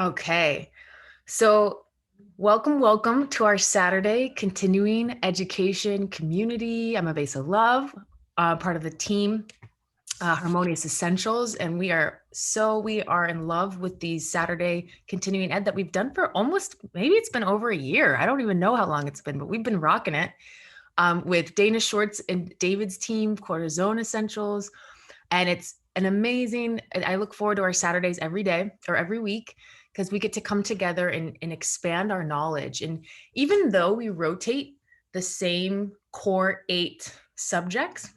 Okay. So, welcome to our Saturday continuing education community. I'm a base of love, part of the team, Harmonious Essentials, and we are in love with these Saturday continuing ed that we've done for almost maybe it's been over a year. I don't even know how long it's been, but we've been rocking it with Dana Schwartz and David's team, Cortisone Essentials, and it's an amazing. I look forward to our Saturdays every day or every week because we get to come together and expand our knowledge. And even though we rotate the same core 8 subjects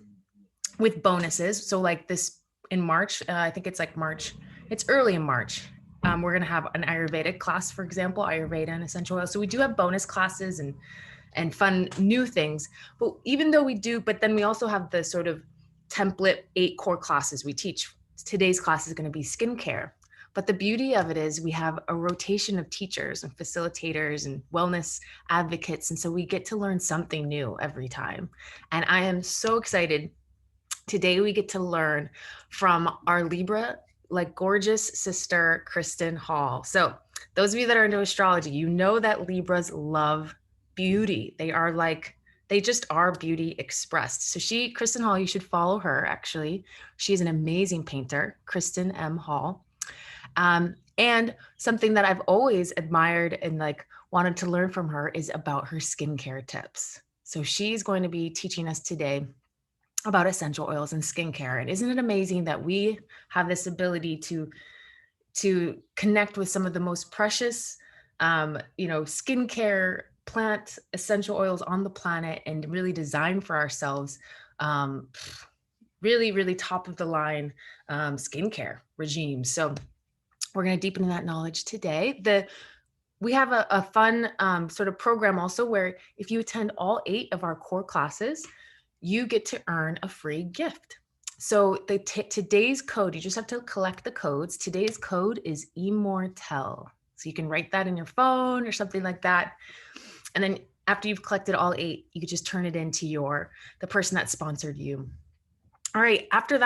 with bonuses, so like this in March, I think it's like March, it's early in March. We're going to have an Ayurvedic class, for example, Ayurveda and essential oils. So we do have bonus classes and fun new things. But even though we do, but then we also have the sort of template 8 core classes we teach. Today's class is going to be skincare. But the beauty of it is we have a rotation of teachers and facilitators and wellness advocates. And so we get to learn something new every time. And I am so excited. Today we get to learn from our Libra, like gorgeous sister, Christyn Hall. So those of you that are into astrology, you know that Libras love beauty. They just are beauty expressed. So Christyn Hall, you should follow her actually. She's an amazing painter, Christyn M. Hall. And something that I've always admired and like wanted to learn from her is about her skincare tips. So she's going to be teaching us today about essential oils and skincare. And isn't it amazing that we have this ability to connect with some of the most precious, skincare, plant essential oils on the planet and really design for ourselves um, really, really top of the line skincare regimes. So we're going to deepen in that knowledge today. We have a fun sort of program also where if you attend all 8 of our core classes, you get to earn a free gift. So today's code, you just have to collect the codes. Today's code is Immortel. So you can write that in your phone or something like that. And then after you've collected all 8, you could just turn it into the person that sponsored you. All right, after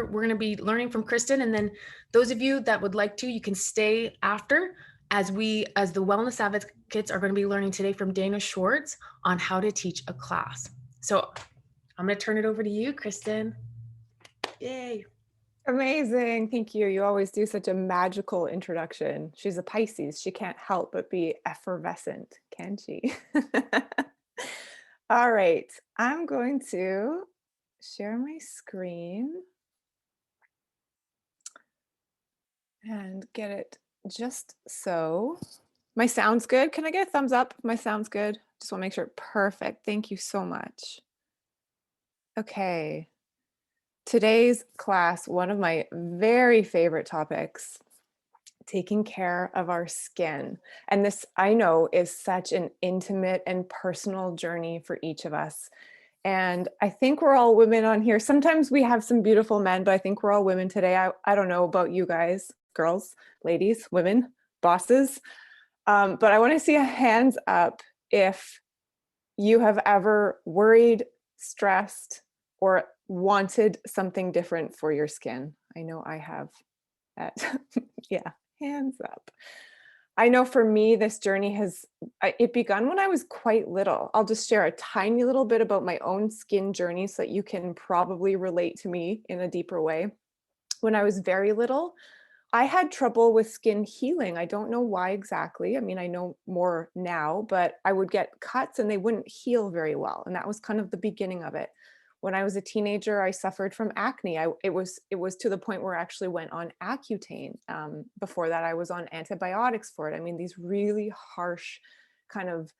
we're going to be learning from Christyn, and then those of you that would like to, you can stay after as the wellness advocates are going to be learning today from Dana Schwartz on how to teach a class. So I'm going to turn it over to you, Christyn. Yay. Amazing. Thank you. You always do such a magical introduction. She's a Pisces. She can't help but be effervescent, can she? All right. I'm going to share my screen and get it just so. My sound's good. Can I get a thumbs up if my sound's good? Just want to make sure. Perfect. Thank you so much. Okay. Today's class, one of my very favorite topics, taking care of our skin. And this, I know, is such an intimate and personal journey for each of us. And I think we're all women on here. Sometimes we have some beautiful men, but I think we're all women today. I don't know about you guys, girls, ladies, women, bosses. But I want to see a hands up if you have ever worried, stressed, or wanted something different for your skin. I know I have that. Yeah, hands up. I know for me, this journey it begun when I was quite little. I'll just share a tiny little bit about my own skin journey so that you can probably relate to me in a deeper way. When I was very little, I had trouble with skin healing. I don't know why exactly. I mean, I know more now, but I would get cuts and they wouldn't heal very well. And that was kind of the beginning of it. When I was a teenager, I suffered from acne. It was to the point where I actually went on Accutane. Before that, I was on antibiotics for it. I mean, these really harsh kind of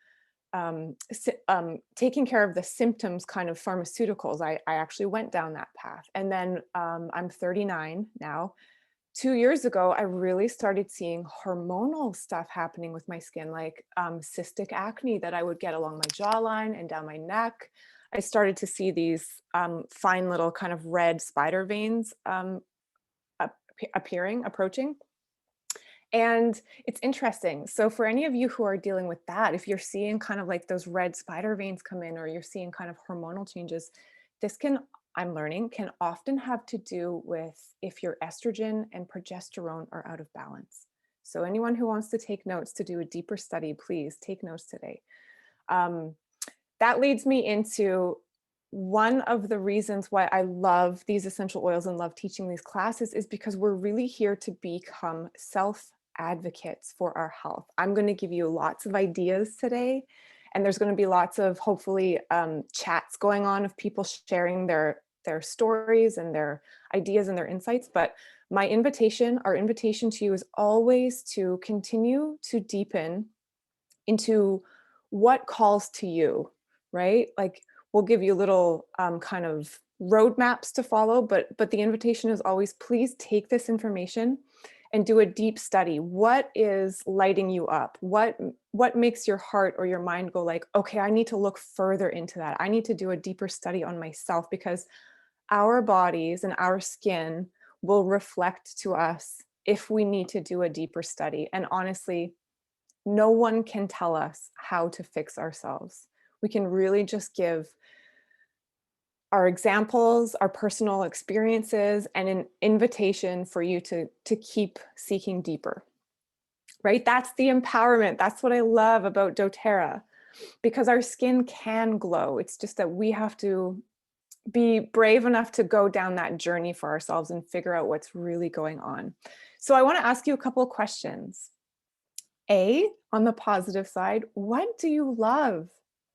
taking care of the symptoms kind of pharmaceuticals. I actually went down that path. And then I'm 39 now. 2 years ago, I really started seeing hormonal stuff happening with my skin, like cystic acne that I would get along my jawline and down my neck. I started to see these fine little kind of red spider veins approaching. And it's interesting. So for any of you who are dealing with that, if you're seeing kind of like those red spider veins come in, or you're seeing kind of hormonal changes, this I'm learning, can often have to do with if your estrogen and progesterone are out of balance. So anyone who wants to take notes to do a deeper study, please take notes today. That leads me into one of the reasons why I love these essential oils and love teaching these classes is because we're really here to become self-advocates for our health. I'm going to give you lots of ideas today, and there's going to be lots of hopefully chats going on of people sharing their stories and their ideas and their insights. But our invitation to you is always to continue to deepen into what calls to you, right? Like we'll give you little kind of roadmaps to follow, but the invitation is always, please take this information and do a deep study. What is lighting you up? What makes your heart or your mind go like, okay, I need to look further into that. I need to do a deeper study on myself, because our bodies and our skin will reflect to us if we need to do a deeper study. And honestly, no one can tell us how to fix ourselves. We can really just give our examples, our personal experiences, and an invitation for you to keep seeking deeper, right? That's the empowerment. That's what I love about Doterra, because our skin can glow. It's just that we have to be brave enough to go down that journey for ourselves and figure out what's really going on. So I want to ask you a couple of questions. On the positive side, what do you love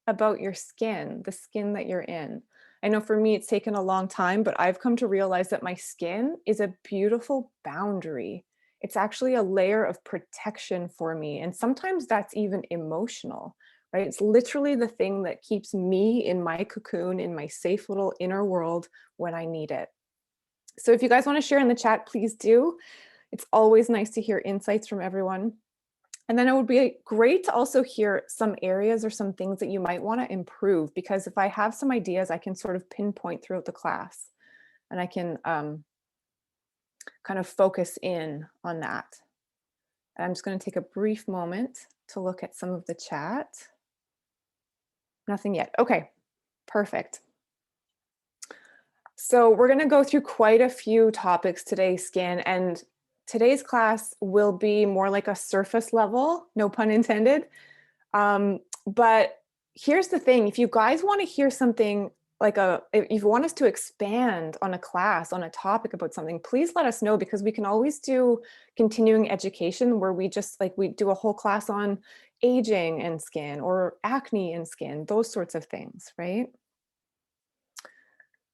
about your skin, the skin that you're in? I know for me, it's taken a long time, but I've come to realize that my skin is a beautiful boundary. It's actually a layer of protection for me. And sometimes that's even emotional, right? It's literally the thing that keeps me in my cocoon, in my safe little inner world when I need it. So if you guys want to share in the chat, please do. It's always nice to hear insights from everyone. And then it would be great to also hear some areas or some things that you might want to improve, because if I have some ideas, I can sort of pinpoint throughout the class, and I can kind of focus in on that. And I'm just going to take a brief moment to look at some of the chat. Nothing yet. Okay, perfect. So we're going to go through quite a few topics today, skin, and today's class will be more like a surface level, no pun intended. But here's the thing, if you guys want to hear something like if you want us to expand on a class, on a topic about something, please let us know, because we can always do continuing education where we just we do a whole class on aging and skin, or acne and skin, those sorts of things, right?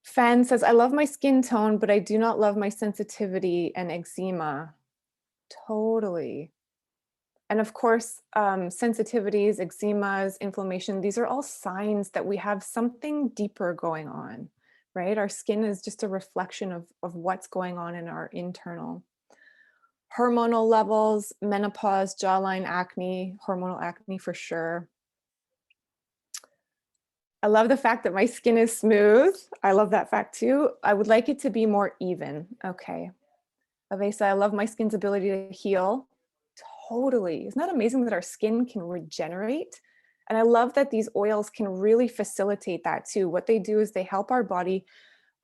Fan says, I love my skin tone, but I do not love my sensitivity and eczema. Totally. And of course, sensitivities, eczemas, inflammation, these are all signs that we have something deeper going on, right? Our skin is just a reflection of what's going on in our internal. Hormonal levels, menopause, jawline acne, hormonal acne for sure. I love the fact that my skin is smooth. I love that fact too. I would like it to be more even. Okay. Avesa, I love my skin's ability to heal. Totally. Isn't that amazing that our skin can regenerate? And I love that these oils can really facilitate that too. What they do is they help our body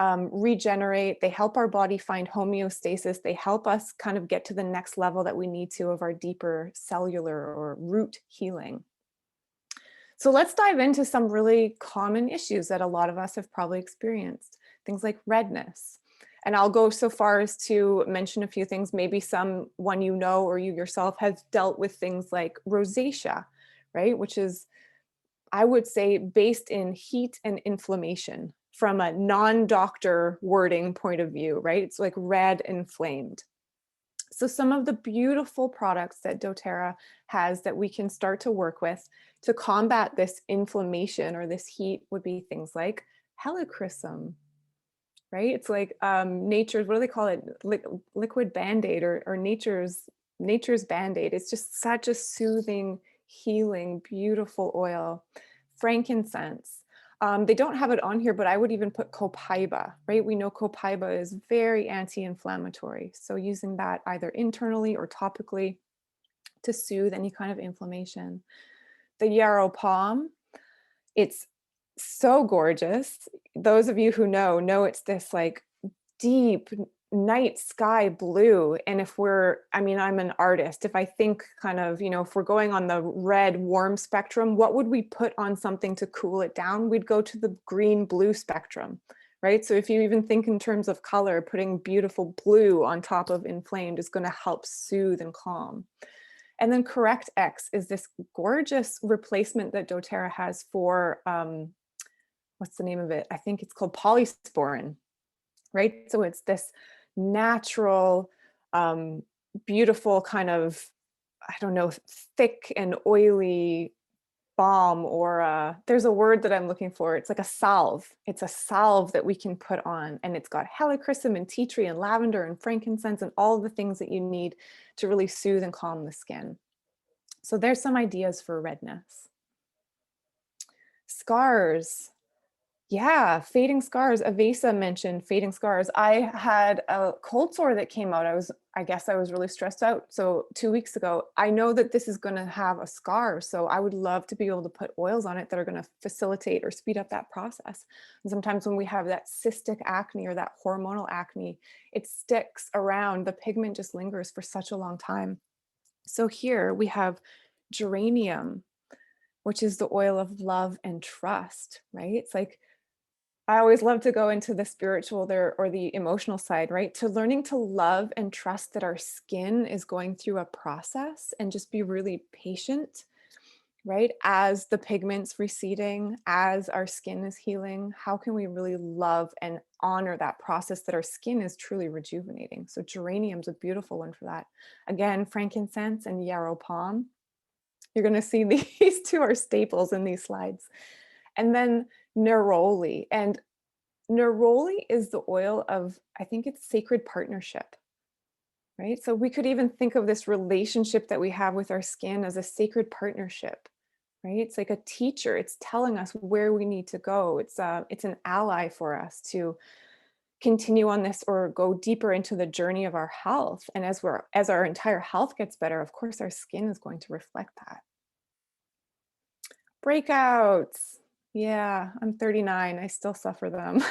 regenerate. They help our body find homeostasis. They help us kind of get to the next level that we need to of our deeper cellular or root healing. So let's dive into some really common issues that a lot of us have probably experienced. Things like redness. And I'll go so far as to mention a few things. Maybe someone you know or you yourself has dealt with things like rosacea, right? Which is, I would say, based in heat and inflammation from a non-doctor wording point of view, right? It's like red and inflamed. So some of the beautiful products that doTERRA has that we can start to work with to combat this inflammation or this heat would be things like helichrysum, right? It's like nature's, what do they call it? Liquid Band-Aid or nature's Band-Aid. It's just such a soothing, healing, beautiful oil. Frankincense. They don't have it on here, but I would even put copaiba, right? We know copaiba is very anti-inflammatory. So using that either internally or topically to soothe any kind of inflammation. The Yarrow Palm, it's so gorgeous. Those of you who know it's this like deep night sky blue. And if we're, I mean, I'm an artist. If I think kind of, if we're going on the red warm spectrum, what would we put on something to cool it down? We'd go to the green blue spectrum, right? So if you even think in terms of color, putting beautiful blue on top of inflamed is going to help soothe and calm. And then Correct X is this gorgeous replacement that doTERRA has for, what's the name of it? I think it's called polysporin, right? So it's this natural, beautiful kind of, I don't know, thick and oily balm, or there's a word that I'm looking for. It's like a salve. It's a salve that we can put on, and it's got helichrysum and tea tree and lavender and frankincense and all the things that you need to really soothe and calm the skin. So there's some ideas for redness. Scars. Yeah, fading scars. Avesa mentioned fading scars. I had a cold sore that came out. I guess I was really stressed out. So 2 weeks ago, I know that this is going to have a scar. So I would love to be able to put oils on it that are going to facilitate or speed up that process. And sometimes when we have that cystic acne or that hormonal acne, it sticks around. The pigment just lingers for such a long time. So here we have geranium, which is the oil of love and trust, right? It's like, I always love to go into the spiritual there or the emotional side, right? To learning to love and trust that our skin is going through a process, and just be really patient, right? As the pigment's receding, as our skin is healing, how can we really love and honor that process that our skin is truly rejuvenating? So geranium's a beautiful one for that. Again, frankincense and yarrow palm. You're going to see these two are staples in these slides. And then neroli. And neroli is the oil of, I think it's sacred partnership, right? So we could even think of this relationship that we have with our skin as a sacred partnership, right? It's like a teacher. It's telling us where we need to go. It's an ally for us to continue on this or go deeper into the journey of our health. And as our entire health gets better, of course, our skin is going to reflect that. Breakouts. Yeah, I'm 39. I still suffer them.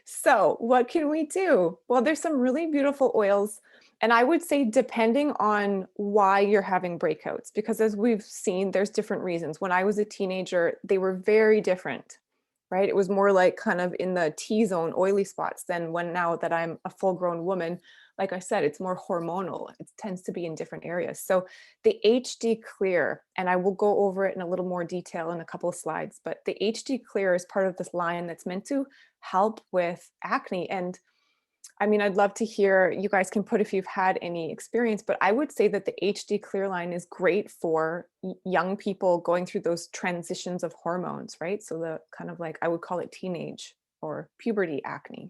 So what can we do? Well, there's some really beautiful oils. And I would say, depending on why you're having breakouts, because as we've seen, there's different reasons. When I was a teenager, they were very different, right? It was more like kind of in the T-zone oily spots than when now that I'm a full-grown woman. Like I said, it's more hormonal. It tends to be in different areas. So the HD Clear, and I will go over it in a little more detail in a couple of slides, but the HD Clear is part of this line that's meant to help with acne. And I mean, I'd love to hear, you guys can put if you've had any experience, but I would say that the HD Clear line is great for young people going through those transitions of hormones, right? So the kind of like, I would call it teenage or puberty acne.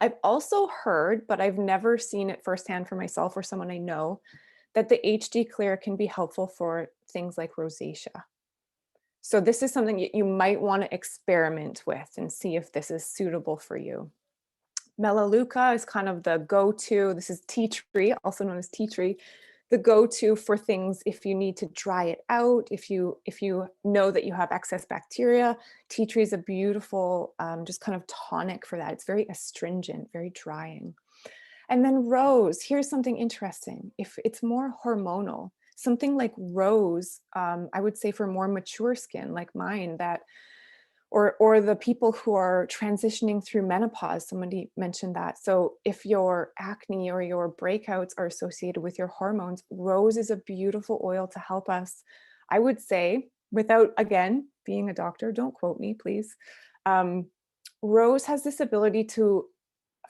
I've also heard, but I've never seen it firsthand for myself or someone I know, that the HD Clear can be helpful for things like rosacea. So this is something you might want to experiment with and see if this is suitable for you. Melaleuca is kind of the go-to. This is tea tree, also known as tea tree, the go-to for things if you need to dry it out, if you know that you have excess bacteria. Tea tree is a beautiful, just kind of tonic for that. It's very astringent, very drying. And then rose. Here's something interesting. If it's more hormonal, something like rose, I would say for more mature skin like mine, that or the people who are transitioning through menopause, somebody mentioned that. So if your acne or your breakouts are associated with your hormones, rose is a beautiful oil to help us. I would say, without, again, being a doctor, don't quote me, please. Rose has this ability to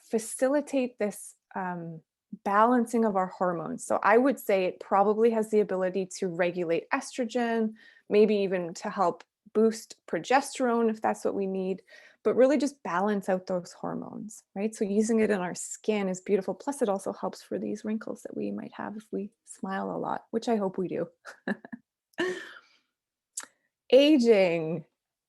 facilitate this balancing of our hormones. So I would say it probably has the ability to regulate estrogen, maybe even to help boost progesterone if that's what we need, but really just balance out those hormones, right? So using it in our skin is beautiful. Plus it also helps for these wrinkles that we might have if we smile a lot, which I hope we do. Aging.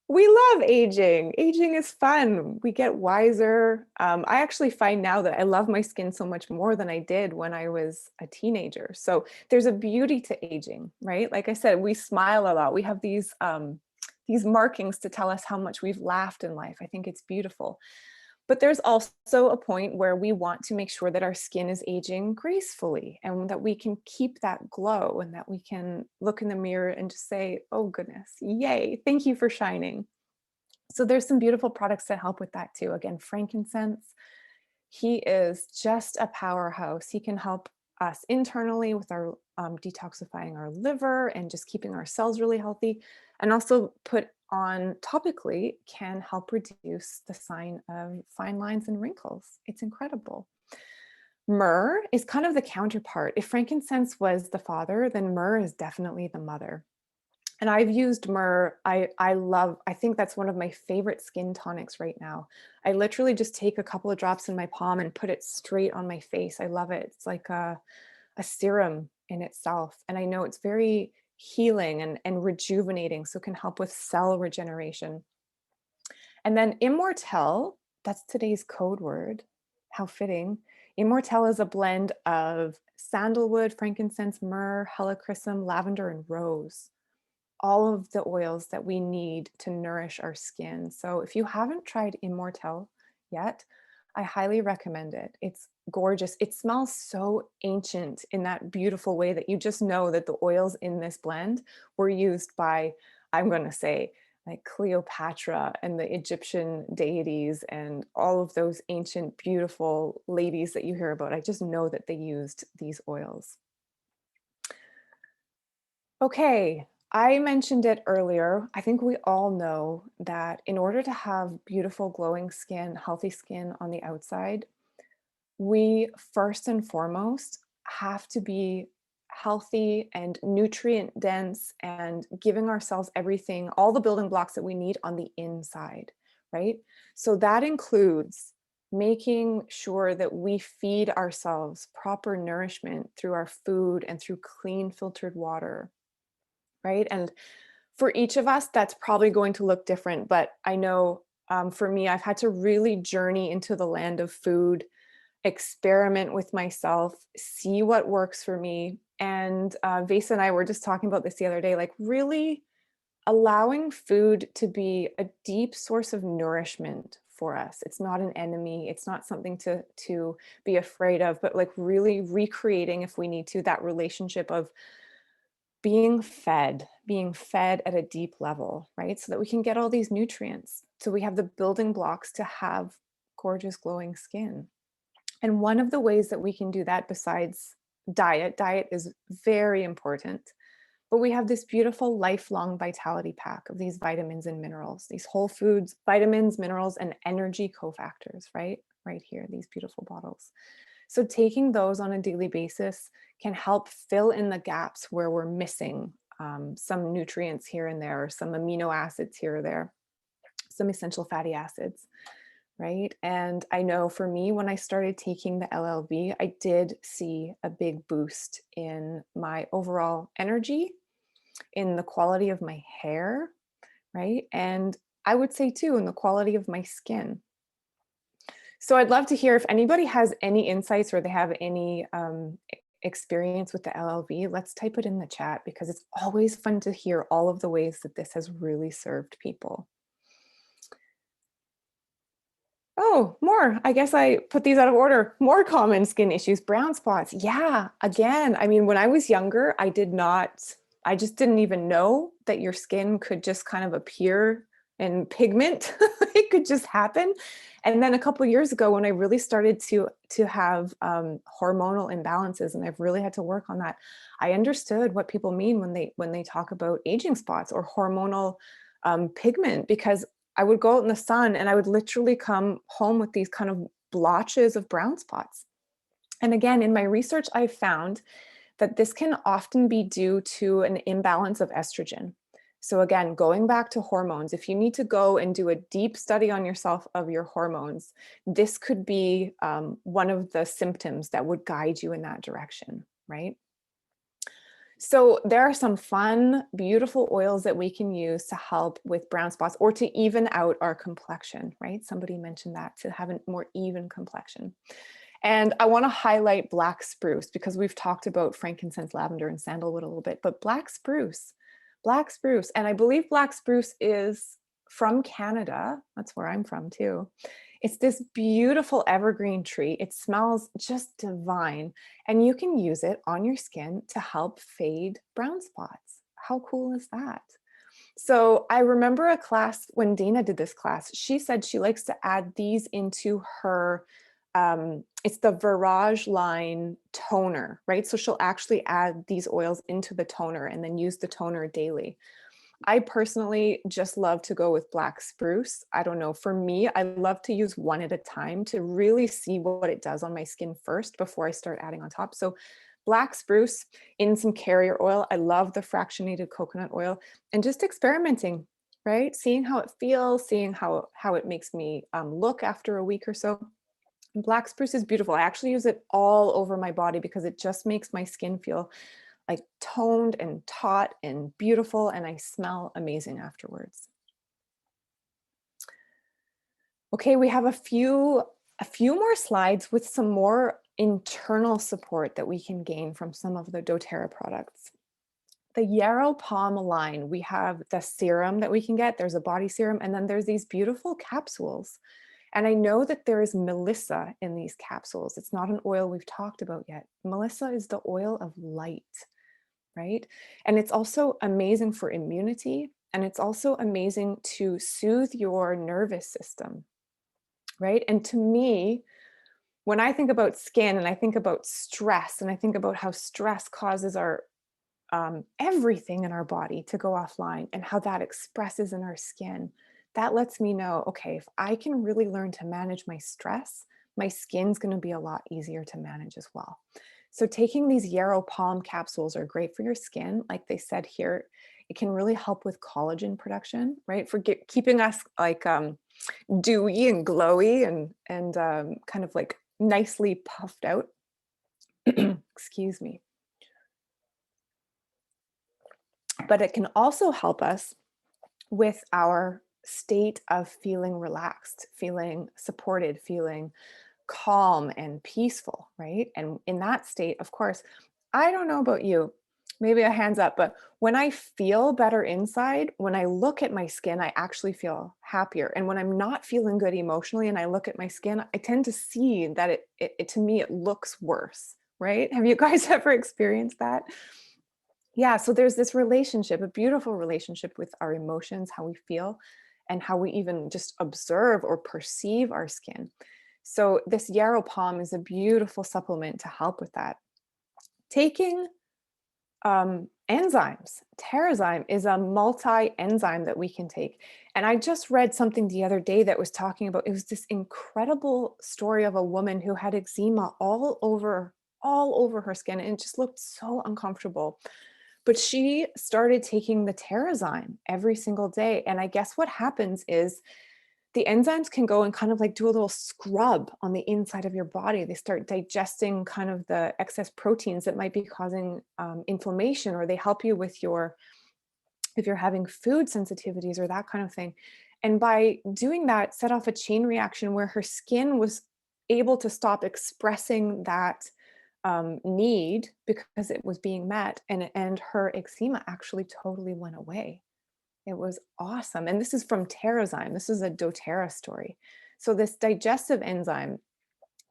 We love aging. Aging is fun. We get wiser. I actually find now that I love my skin so much more than I did when I was a teenager. So there's a beauty to aging, right? Like I said, we smile a lot. We have these markings to tell us how much we've laughed in life. I think it's beautiful. But there's also a point where we want to make sure that our skin is aging gracefully and that we can keep that glow and that we can look in the mirror and just say, oh goodness, yay, thank you for shining. So there's some beautiful products that help with that too. Again, frankincense, he is just a powerhouse. He can help us internally with our detoxifying our liver and just keeping our cells really healthy, and also put on topically can help reduce the sign of fine lines and wrinkles. It's incredible. Myrrh is kind of the counterpart. If frankincense was the father, then myrrh is definitely the mother. And I've used myrrh. I think that's one of my favorite skin tonics right now. I literally just take a couple of drops in my palm and put it straight on my face. I love it. It's like a serum in itself. And I know it's very healing and rejuvenating, so it can help with cell regeneration. And then Immortelle, that's today's code word. How fitting. Immortelle is a blend of sandalwood, frankincense, myrrh, helichrysum, lavender, and rose. All of the oils that we need to nourish our skin. So if you haven't tried Immortelle yet, I highly recommend it. It's gorgeous. It smells so ancient in that beautiful way that you just know that the oils in this blend were used by, I'm going to say, like Cleopatra and the Egyptian deities and all of those ancient, beautiful ladies that you hear about. I just know that they used these oils. Okay, I mentioned it earlier. I think we all know that in order to have beautiful, glowing skin, healthy skin on the outside, we first and foremost have to be healthy and nutrient dense and giving ourselves everything, all the building blocks that we need on the inside, right? So that includes making sure that we feed ourselves proper nourishment through our food and through clean filtered water, right? And for each of us, that's probably going to look different. But I know for me, I've had to really journey into the land of food, experiment with myself, see what works for me. And Vesa and I were just talking about this the other day, like really allowing food to be a deep source of nourishment for us. It's not an enemy. It's not something to be afraid of, but like really recreating, if we need to, that relationship of being fed at a deep level, right? So that we can get all these nutrients. So we have the building blocks to have gorgeous glowing skin. And one of the ways that we can do that, besides diet is very important, but we have this beautiful lifelong vitality pack of these vitamins and minerals, these whole foods, vitamins, minerals, and energy cofactors, right? Right here, these beautiful bottles. So taking those on a daily basis can help fill in the gaps where we're missing some nutrients here and there, or some amino acids here or there, some essential fatty acids, right? And I know for me, when I started taking the LLV, I did see a big boost in my overall energy, in the quality of my hair, right? And I would say too, in the quality of my skin. So I'd love to hear if anybody has any insights or they have any experience with the LLV. Let's type it in the chat, because it's always fun to hear all of the ways that this has really served people. Oh, more. I guess I put these out of order. More common skin issues, brown spots. Yeah, again, I mean, when I was younger, I just didn't even know that your skin could just kind of appear in pigment. It could just happen. And then a couple of years ago, when I really started to have hormonal imbalances, and I've really had to work on that, I understood what people mean when they talk about aging spots or hormonal pigment, because I would go out in the sun and I would literally come home with these kind of blotches of brown spots. And again, in my research, I found that this can often be due to an imbalance of estrogen. So again, going back to hormones, if you need to go and do a deep study on yourself of your hormones, this could be one of the symptoms that would guide you in that direction, right? So there are some fun, beautiful oils that we can use to help with brown spots or to even out our complexion, right? Somebody mentioned that, to have a more even complexion. And I want to highlight black spruce, because we've talked about frankincense, lavender, and sandalwood a little bit, but black spruce, and I believe black spruce is from Canada. That's where I'm from too. It's this beautiful evergreen tree. It smells just divine, and you can use it on your skin to help fade brown spots. How cool is that? So I remember a class when Dana did this class, she said she likes to add these into her, it's the Virage line toner, right? So she'll actually add these oils into the toner and then use the toner daily. I personally just love to go with black spruce. I don't know. For me, I love to use one at a time to really see what it does on my skin first before I start adding on top. So black spruce in some carrier oil. I love the fractionated coconut oil, and just experimenting, right? Seeing how it feels, seeing how it makes me look after a week or so. Black spruce is beautiful. I actually use it all over my body because it just makes my skin feel like toned and taut and beautiful, and I smell amazing afterwards. Okay, we have a few more slides with some more internal support that we can gain from some of the doTERRA products. The Yarrow Palm line, we have the serum that we can get. There's a body serum, and then there's these beautiful capsules. And I know that there is Melissa in these capsules. It's not an oil we've talked about yet. Melissa is the oil of light, right? And it's also amazing for immunity, and it's also amazing to soothe your nervous system, right? And to me, when I think about skin and I think about stress and I think about how stress causes our everything in our body to go offline and how that expresses in our skin, that lets me know, okay, if I can really learn to manage my stress, my skin's going to be a lot easier to manage as well. So taking these Yarrow Palm capsules are great for your skin. Like they said here, it can really help with collagen production, right? For keeping us like dewy and glowy and kind of like nicely puffed out. Excuse me. But it can also help us with our state of feeling relaxed, feeling supported, feeling calm and peaceful, right? And in that state, of course, I don't know about you, maybe a hands up, but when I feel better inside, when I look at my skin, I actually feel happier. And when I'm not feeling good emotionally and I look at my skin, I tend to see that it to me, it looks worse, right? Have you guys ever experienced that? Yeah, so there's this relationship, a beautiful relationship with our emotions, how we feel, and how we even just observe or perceive our skin. So this Yarrow Palm is a beautiful supplement to help with that. Taking enzymes, Terrazyme is a multi-enzyme that we can take. And I just read something the other day that was talking about, it was this incredible story of a woman who had eczema all over her skin, and it just looked so uncomfortable. But she started taking the Terrazyme every single day. And I guess what happens is the enzymes can go and kind of like do a little scrub on the inside of your body. They start digesting kind of the excess proteins that might be causing inflammation, or they help you with if you're having food sensitivities or that kind of thing. And by doing that, set off a chain reaction where her skin was able to stop expressing that need because it was being met, and her eczema actually totally went away. It was awesome. And this is from Terrazyme. This is a doTERRA story. So this digestive enzyme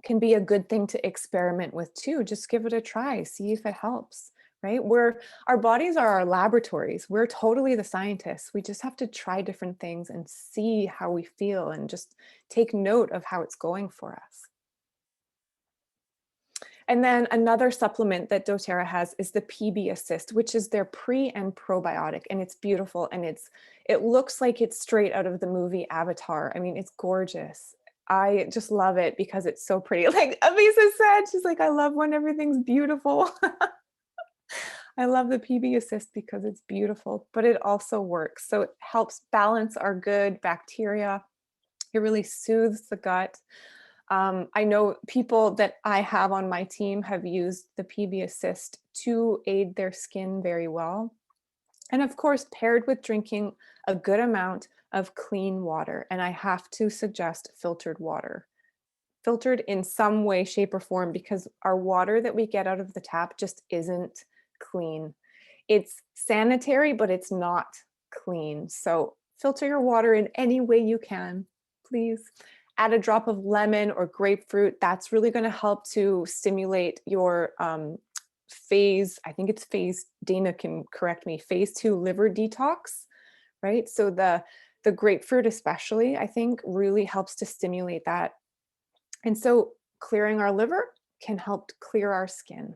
can be a good thing to experiment with too. Just give it a try, see if it helps, right? Our bodies are our laboratories. We're totally the scientists. We just have to try different things and see how we feel and just take note of how it's going for us. And then another supplement that doTERRA has is the PB Assist, which is their pre and probiotic. And it's beautiful. And it looks like it's straight out of the movie Avatar. I mean, it's gorgeous. I just love it because it's so pretty. Like Avisa said, she's like, I love when everything's beautiful. I love the PB Assist because it's beautiful, but it also works. So it helps balance our good bacteria. It really soothes the gut. I know people that I have on my team have used the PB Assist to aid their skin very well. And of course, paired with drinking a good amount of clean water. And I have to suggest filtered water, filtered in some way, shape, or form, because our water that we get out of the tap just isn't clean. It's sanitary, but it's not clean. So filter your water in any way you can, please. Add a drop of lemon or grapefruit. That's really going to help to stimulate your phase, I think it's phase, Dana can correct me, phase 2 liver detox, right? So the grapefruit especially, I think, really helps to stimulate that. And so clearing our liver can help clear our skin.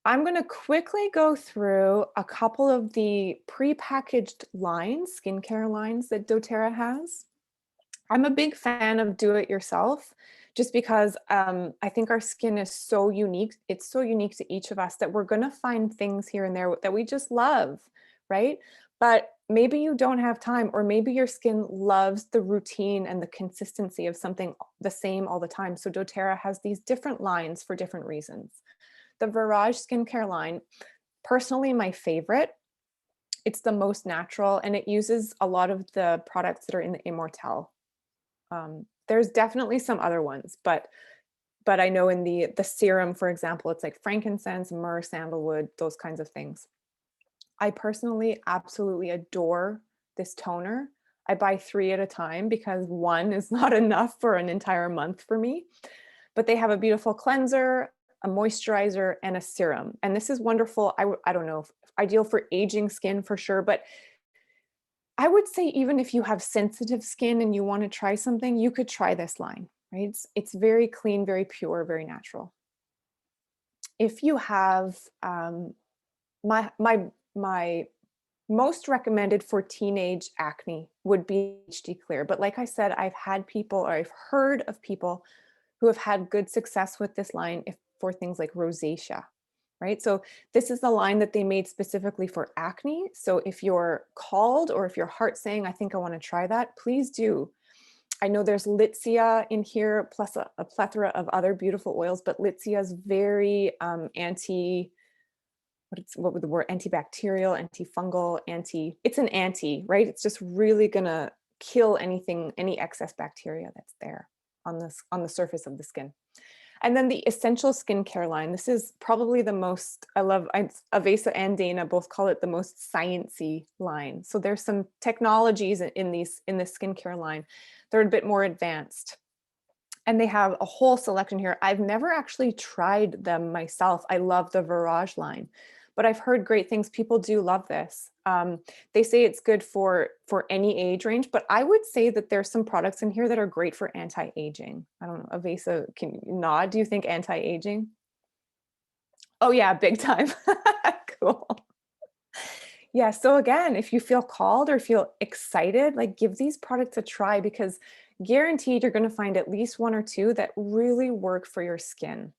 I'm going to quickly go through a couple of the prepackaged lines, skincare lines that doTERRA has. I'm a big fan of do it yourself just because I think our skin is so unique. It's so unique to each of us that we're going to find things here and there that we just love, right? But maybe you don't have time, or maybe your skin loves the routine and the consistency of something the same all the time. So doTERRA has these different lines for different reasons. The Virage skincare line, personally my favorite. It's the most natural, and it uses a lot of the products that are in the Immortelle. There's definitely some other ones, but I know in the serum, for example, it's like frankincense, myrrh, sandalwood, those kinds of things. I personally absolutely adore this toner. I buy 3 at a time because 1 is not enough for an entire month for me. But they have a beautiful cleanser, a moisturizer, and a serum. And this is wonderful. I don't know, ideal for aging skin for sure, but I would say even if you have sensitive skin and you want to try something, you could try this line, right? It's very clean, very pure, very natural. If you have my most recommended for teenage acne would be HD Clear. But like I said, I've had people, or I've heard of people who have had good success with this line for things like rosacea, right? So this is the line that they made specifically for acne. So if you're called, or if your heart's saying, I think I want to try that, please do. I know there's Litsea in here, plus a plethora of other beautiful oils, but Litsea is very what would the word, antibacterial, antifungal, it's an anti, right? It's just really gonna kill anything, any excess bacteria that's there on the surface of the skin. And then the essential skincare line. This is probably the most, Avesa and Dana both call it the most sciencey line. So there's some technologies in this skincare line. They're a bit more advanced. And they have a whole selection here. I've never actually tried them myself. I love the Virage line, but I've heard great things. People do love this. They say it's good for any age range, but I would say that there's some products in here that are great for anti-aging. I don't know, Avesa, can you nod? Do you think anti-aging? Oh yeah, big time. Cool. Yeah, so again, if you feel called or feel excited, like give these products a try, because guaranteed you're going to find at least 1 or 2 that really work for your skin.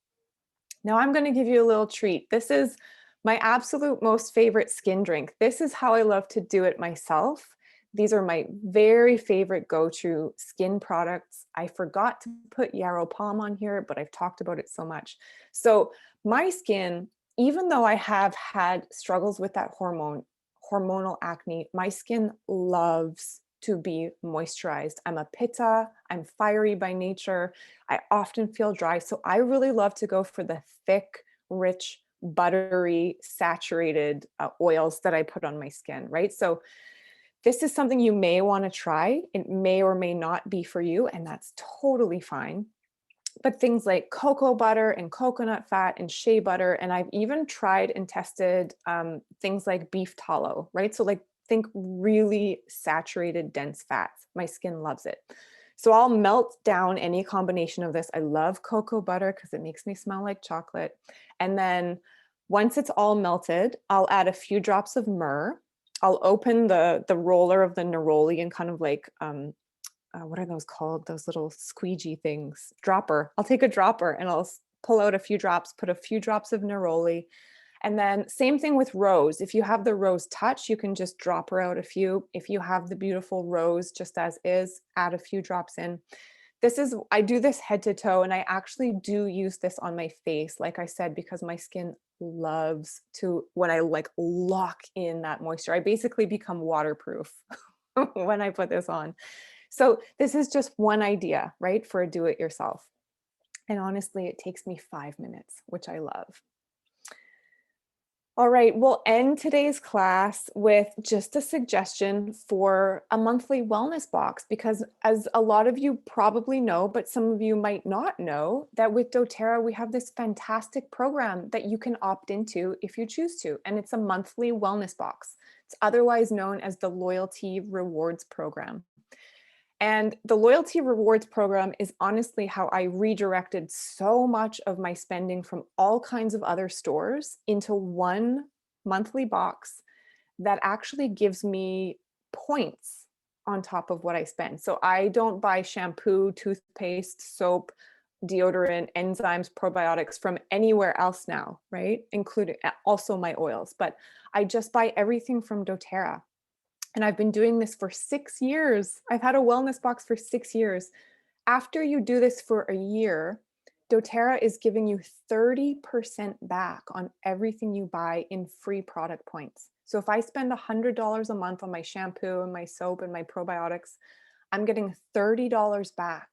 Now I'm going to give you a little treat. This is my absolute most favorite skin drink. This is how I love to do it myself. These are my very favorite go-to skin products. I forgot to put Yarrow Palm on here, but I've talked about it so much. So my skin, even though I have had struggles with that hormonal acne, my skin loves to be moisturized. I'm a pitta, I'm fiery by nature. I often feel dry. So I really love to go for the thick, rich, buttery, saturated oils that I put on my skin, right? So this is something you may want to try. It may or may not be for you, and that's totally fine. But things like cocoa butter and coconut fat and shea butter, and I've even tried and tested things like beef tallow, right? So like think really saturated, dense fats. My skin loves it. So I'll melt down any combination of this. I love cocoa butter because it makes me smell like chocolate. And then once it's all melted, I'll add a few drops of myrrh. I'll open the roller of the neroli and kind of like, what are those called? Those little squeegee things, dropper. I'll take a dropper and I'll pull out a few drops, put a few drops of neroli. And then same thing with rose. If you have the rose touch, you can just drop her out a few. If you have the beautiful rose just as is, add a few drops in. I do this head to toe, and I actually do use this on my face, like I said, because my skin loves to, when I like lock in that moisture, I basically become waterproof when I put this on. So this is just one idea, right, for a do-it-yourself. And honestly, it takes me 5 minutes, which I love. All right, we'll end today's class with just a suggestion for a monthly wellness box, because as a lot of you probably know, but some of you might not know, that with Doterra, we have this fantastic program that you can opt into if you choose to, and it's a monthly wellness box. It's otherwise known as the Loyalty Rewards Program. And the Loyalty Rewards Program is honestly how I redirected so much of my spending from all kinds of other stores into one monthly box that actually gives me points on top of what I spend. So I don't buy shampoo, toothpaste, soap, deodorant, enzymes, probiotics from anywhere else now, right? Including also my oils, but I just buy everything from Doterra. And I've been doing this for 6 years. I've had a wellness box for 6 years. After you do this for a year, doTERRA is giving you 30% back on everything you buy in free product points. So if I spend $100 a month on my shampoo and my soap and my probiotics, I'm getting $30 back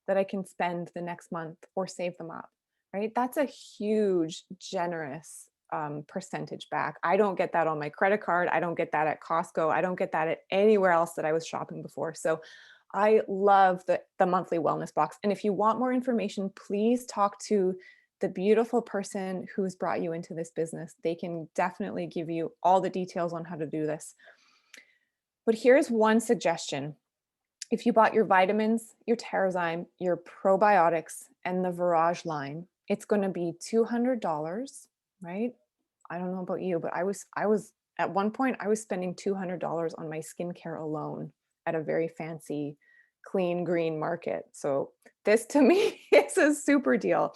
that I can spend the next month or save them up, right? That's a huge, generous percentage back. I don't get that on my credit card. I don't get that at Costco. I don't get that at anywhere else that I was shopping before. So I love the monthly wellness box. And if you want more information, please talk to the beautiful person who's brought you into this business. They can definitely give you all the details on how to do this. But here's one suggestion. If you bought your vitamins, your Terrazyme, your probiotics, and the Virage line, it's going to be $200, right? I don't know about you, but I was at one point I was spending $200 on my skincare alone at a very fancy clean green market. So this to me is a super deal.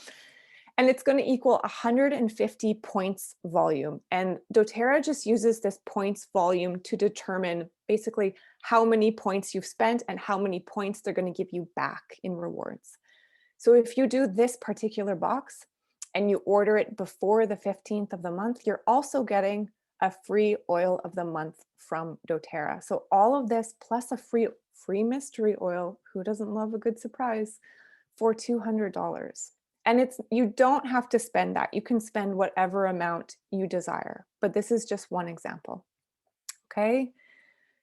And it's going to equal 150 points volume. And doTERRA just uses this points volume to determine basically how many points you've spent and how many points they're going to give you back in rewards. So if you do this particular box and you order it before the 15th of the month, you're also getting a free oil of the month from doTERRA. So all of this plus a free mystery oil, who doesn't love a good surprise, for $200. And you don't have to spend that. You can spend whatever amount you desire, but this is just one example. Okay.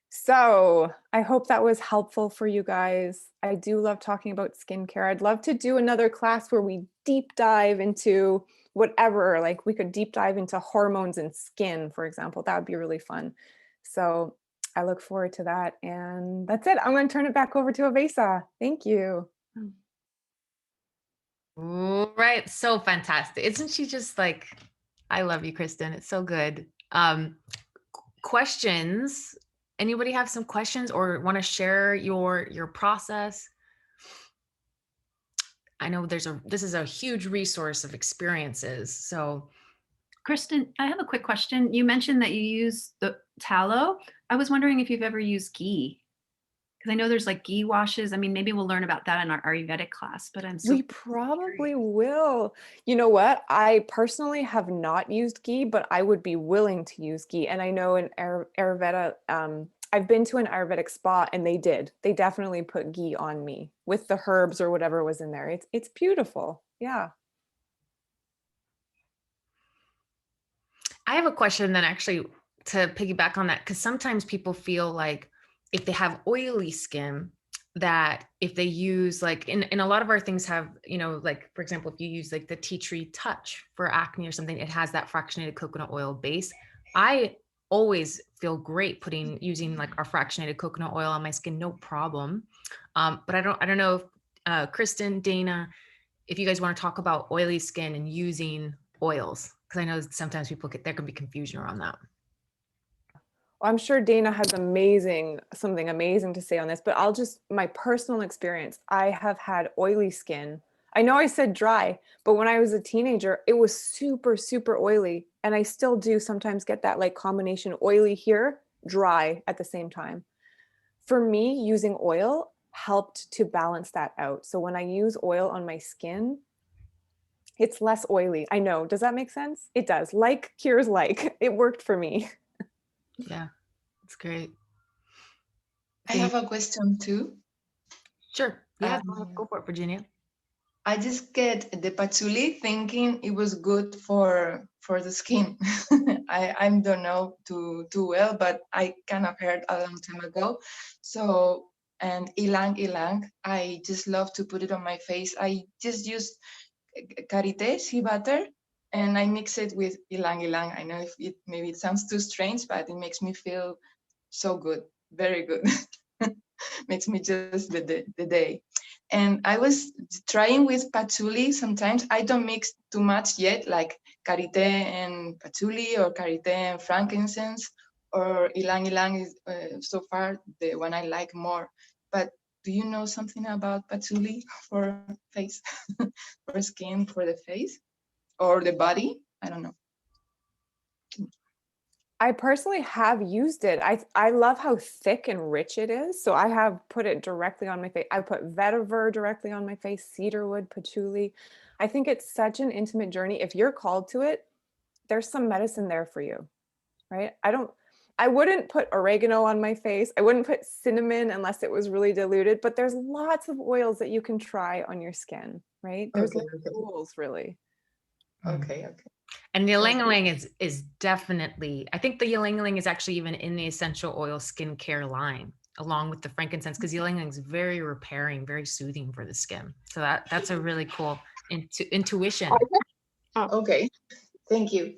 So I hope that was helpful for you guys. I do love talking about skincare. I'd love to do another class where we deep dive into whatever, like we could deep dive into hormones and skin, for example. That would be really fun. So I look forward to that. And that's it. I'm going to turn it back over to Avesa. Thank you. All right. So fantastic. Isn't she just like, I love you, Christyn. It's so good. Questions? Anybody have some questions or want to share your process? I know this is a huge resource of experiences. So Christyn, I have a quick question. You mentioned that you use the tallow. I was wondering if you've ever used ghee. Because I know there's like ghee washes. I mean, maybe we'll learn about that in our Ayurvedic class, but We probably will. You know what? I personally have not used ghee, but I would be willing to use ghee. And I know in Ayurveda, I've been to an Ayurvedic spa and they did. They definitely put ghee on me with the herbs or whatever was in there. It's beautiful. Yeah. I have a question then actually to piggyback on that, because sometimes people feel like if they have oily skin, that if they use like in a lot of our things have, like for example, if you use like the tea tree touch for acne or something, it has that fractionated coconut oil base. I always feel great using like our fractionated coconut oil on my skin, no problem. But I don't know if Christyn, Dana, if you guys want to talk about oily skin and using oils, because I know sometimes there can be confusion around that. Well, I'm sure Dana has something amazing to say on this, but my personal experience, I have had oily skin. I know I said dry, but when I was a teenager, it was super, super oily. And I still do sometimes get that like combination oily here, dry at the same time. For me, using oil helped to balance that out. So when I use oil on my skin, it's less oily. I know. Does that make sense? It does. Like cures like. It worked for me. Yeah, it's great. I have a question too. Sure. Yeah, go for it, Virginia. I just get the patchouli thinking it was good for the skin. I don't know too well, but I kind of heard a long time ago. So, and ilang ilang, I just love to put it on my face. I just use karité sea butter, and I mix it with ilang ilang. I know if maybe it sounds too strange, but it makes me feel so good, very good. Makes me just the day. And I was trying with patchouli. Sometimes I don't mix too much yet, like karité and patchouli or karité and frankincense, or ilang ilang is so far the one I like more. But do you know something about patchouli for face, for skin, for the face or the body? I don't know. I personally have used it. I love how thick and rich it is. So I have put it directly on my face. I put vetiver directly on my face, cedarwood, patchouli. I think it's such an intimate journey. If you're called to it, there's some medicine there for you, right? I wouldn't put oregano on my face. I wouldn't put cinnamon unless it was really diluted, but there's lots of oils that you can try on your skin, right? There's Okay, like tools really. okay. And the ylang-ylang is definitely, I think the ylang-ylang is actually even in the essential oil skincare line, along with the frankincense, because ylang-ylang is very repairing, very soothing for the skin. So that's a really cool intuition. Okay, thank you.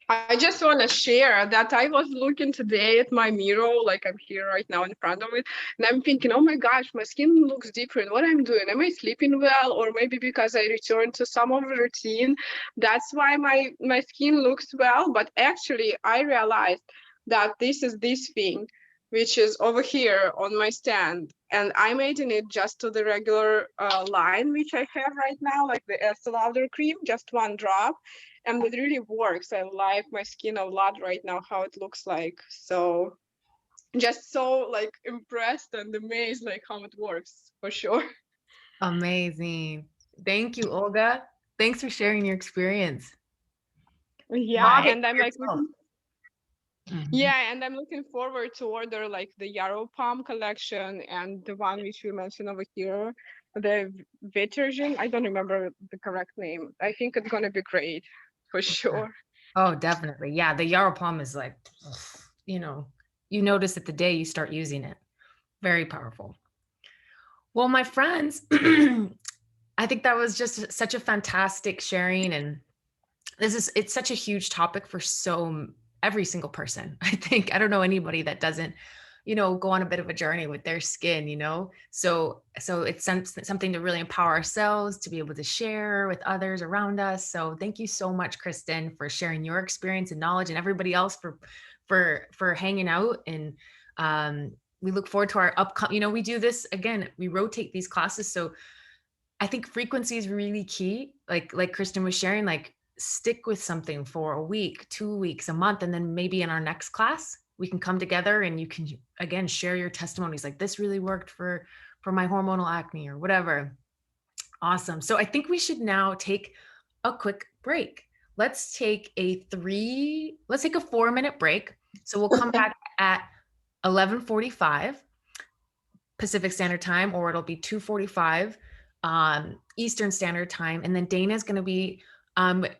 I just want to share that I was looking today at my mirror, like I'm here right now in front of it, and I'm thinking, oh my gosh, my skin looks different. What I'm doing? Am I sleeping well? Or maybe because I returned to some of the routine, that's why my skin looks well. But actually, I realized that this is this thing, which is over here on my stand. And I'm adding it just to the regular line, which I have right now, like the Estee Lauder cream, just one drop. And it really works. I like my skin a lot right now, how it looks like. So just so like impressed and amazed like how it works for sure. Amazing. Thank you, Olga. Thanks for sharing your experience. Yeah, Hey, and I'm like looking, Mhm. yeah, and I'm looking forward to order like the Yarrow Palm collection and the one which we mentioned over here, the Vetergen. I don't remember the correct name. I think it's gonna be great for sure. Oh, definitely. Yeah, the Yarrow Palm is like, you notice it the day you start using it. Very powerful. Well, my friends, I think that was just such a fantastic sharing, and it's such a huge topic for every single person. I don't know anybody that doesn't, go on a bit of a journey with their skin, so it's something to really empower ourselves to be able to share with others around us. So thank you so much, Christyn, for sharing your experience and knowledge, and everybody else for hanging out. And we look forward to our upcoming, we do this again, we rotate these classes. So I think frequency is really key. Like Christyn was sharing, like stick with something for a week, 2 weeks, a month, and then maybe in our next class, we can come together and you can again share your testimonies. Like this really worked for my hormonal acne or whatever. Awesome. So I think we should now take a quick break. Let's take a 4-minute break. So we'll come back at 11:45 Pacific Standard Time, or it'll be 2:45 Eastern Standard Time. And then Dana's going to be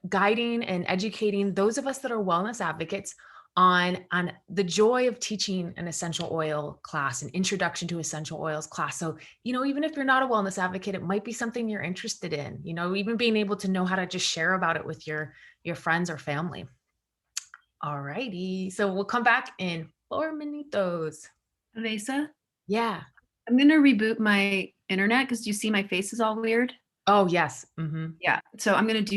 guiding and educating those of us that are wellness advocates on the joy of teaching an essential oil class, an introduction to essential oils class. So, even if you're not a wellness advocate, it might be something you're interested in, even being able to know how to just share about it with your friends or family. All righty. So we'll come back in 4 minutos. Avesa, Yeah. I'm going to reboot my internet because you see my face is all weird. Oh, yes. Mm-hmm. Yeah. So I'm going to do